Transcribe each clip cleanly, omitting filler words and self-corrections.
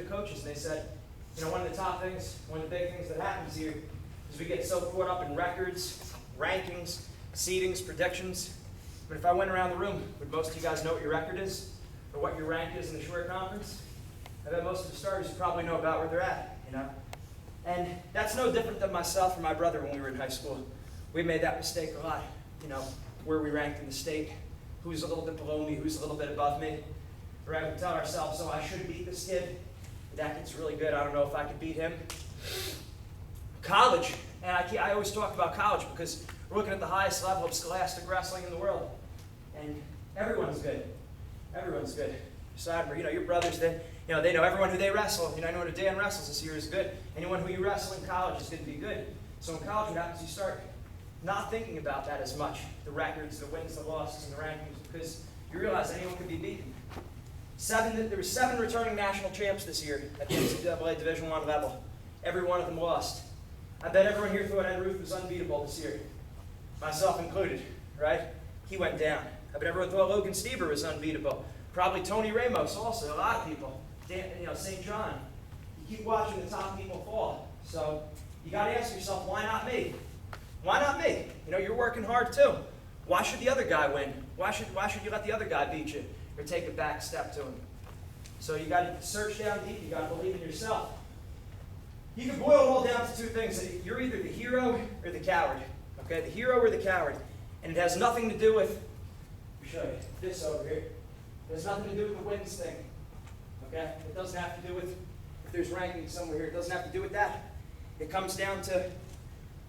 coaches, and they said, you know, one of the big things that happens here is we get so caught up in records, rankings, seedings, predictions. But if I went around the room, would most of you guys know what your record is or what your rank is in the short conference? I bet most of the starters probably know about where they're at, you know. And that's no different than myself or my brother when we were in high school. We made that mistake a lot, you know, where we ranked in the state, who's a little bit below me, who's a little bit above me. Right? We tell ourselves, oh, I should beat this kid. That kid's really good. I don't know if I could beat him. College, and I always talk about college because we're looking at the highest level of scholastic wrestling in the world. And everyone's good. Everyone's good. Aside from, you know, your brothers, they know everyone who they wrestle. You know, anyone who Dan wrestles this year is good. Anyone who you wrestle in college is going to be good. So in college, what happens? You start not thinking about that as much. The records, the wins, the losses, and the rankings, because you realize anyone can be beaten. There were 7 returning national champs this year at the NCAA Division I level. Every one of them lost. I bet everyone here thought Ed Ruth was unbeatable this year, myself included, right? He went down. I bet everyone thought Logan Stever was unbeatable. Probably Tony Ramos also, a lot of people. St. John. You keep watching the top people fall. So you got to ask yourself, why not me? Why not me? You know, you're working hard too. Why should the other guy win? Why should you let the other guy beat you or take a back step to him? So you got to search down deep. You got to believe in yourself. You can boil it all down to 2 things. You're either the hero or the coward. Okay, the hero or the coward. And it has nothing to do with, let me show you this over here. It has nothing to do with the wins thing. Okay? It doesn't have to do with if there's ranking somewhere here. It doesn't have to do with that. It comes down to,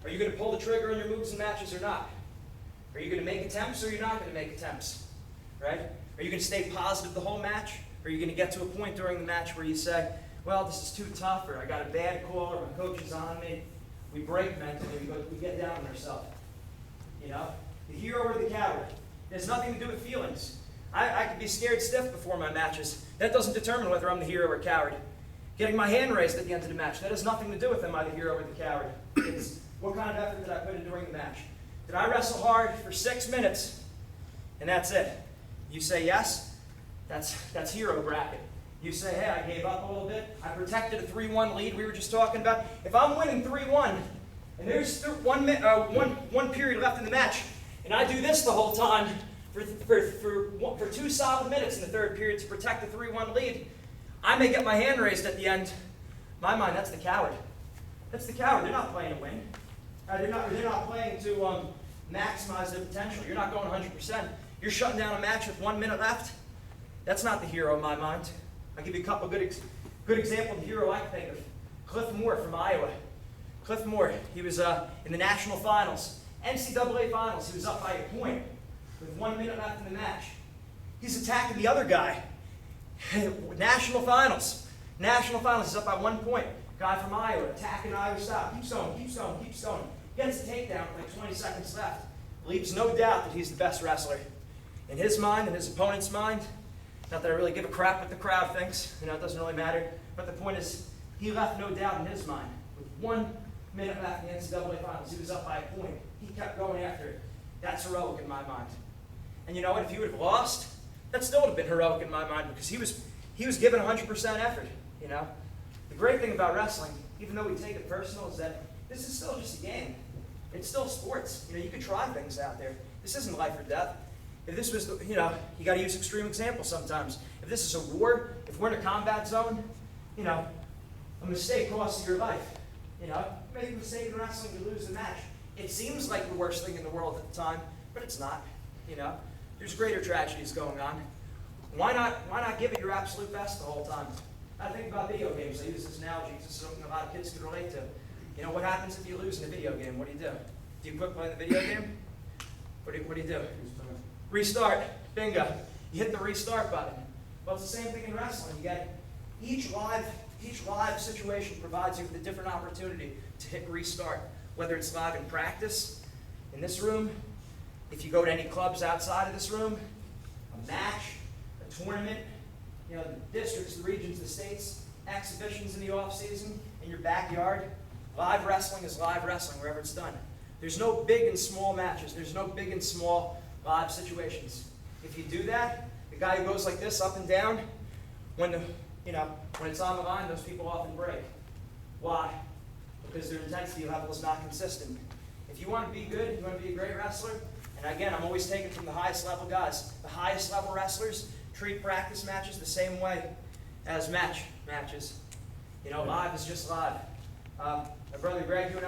are you going to pull the trigger on your moves and matches or not? Are you going to make attempts or you're not going to make attempts? Right? Are you going to stay positive the whole match? Or are you going to get to a point during the match where you say, well, this is too tough, or I got a bad call, or my coach is on me. We break mentally, we get down on ourselves. You know? The hero or the coward. It has nothing to do with feelings. I could be scared stiff before my matches. That doesn't determine whether I'm the hero or coward. Getting my hand raised at the end of the match, that has nothing to do with am I the hero or the coward. It's what kind of effort did I put in during the match. Did I wrestle hard for 6 minutes? And that's it. You say yes, that's hero bracket. You say, hey, I gave up a little bit. I protected a 3-1 lead we were just talking about. If I'm winning 3-1, and there's one period left in the match, and I do this the whole time for 2 solid minutes in the third period to protect the 3-1 lead, I may get my hand raised at the end. In my mind, that's the coward. That's the coward. They're not playing to win. They're not playing to maximize their potential. You're not going 100%. You're shutting down a match with 1 minute left. That's not the hero in my mind. I'll give you a couple good examples of the hero I can think of. Cliff Moore from Iowa. Cliff Moore, he was in the national finals, NCAA finals. He was up by a point with 1 minute left in the match. He's attacking the other guy. National finals. He's up by 1 point. Guy from Iowa, attacking Iowa style. Keeps going. Gets a takedown with like 20 seconds left. Leaves no doubt that he's the best wrestler. In his mind, in his opponent's mind, not that I really give a crap what the crowd thinks. You know, it doesn't really matter. But the point is, he left no doubt in his mind. With 1 minute left in the NCAA finals, he was up by a point. He kept going after it. That's heroic in my mind. And you know what? If he would have lost, that still would have been heroic in my mind because he was given 100% effort. You know, the great thing about wrestling, even though we take it personal, is that this is still just a game. It's still sports. You know, you can try things out there. This isn't life or death. If this was, you know, you got to use extreme examples sometimes. If this is a war, if we're in a combat zone, you know, a mistake costs you your life. You know, you make a mistake in wrestling, you lose the match. It seems like the worst thing in the world at the time, but it's not. You know, there's greater tragedies going on. Why not give it your absolute best the whole time? I think about video games. I use this analogy because it's something a lot of kids can relate to. You know, what happens if you lose in a video game? What do? Do you quit playing the video game? What do you do? Restart. Bingo. You hit the restart button. Well, it's the same thing in wrestling. You get each live situation provides you with a different opportunity to hit restart. Whether it's live in practice, in this room, if you go to any clubs outside of this room, a match, a tournament, you know, the districts, the regions, the states, exhibitions in the off season, in your backyard. Live wrestling is live wrestling wherever it's done. There's no big and small matches. There's no big and small live situations. If you do that, the guy who goes like this up and down, when when it's on the line, those people often break. Why? Because their intensity level is not consistent. If you want to be good, you want to be a great wrestler, and again, I'm always taking from the highest level guys. The highest level wrestlers treat practice matches the same way as matches. Live is just live. My brother Greg, you and I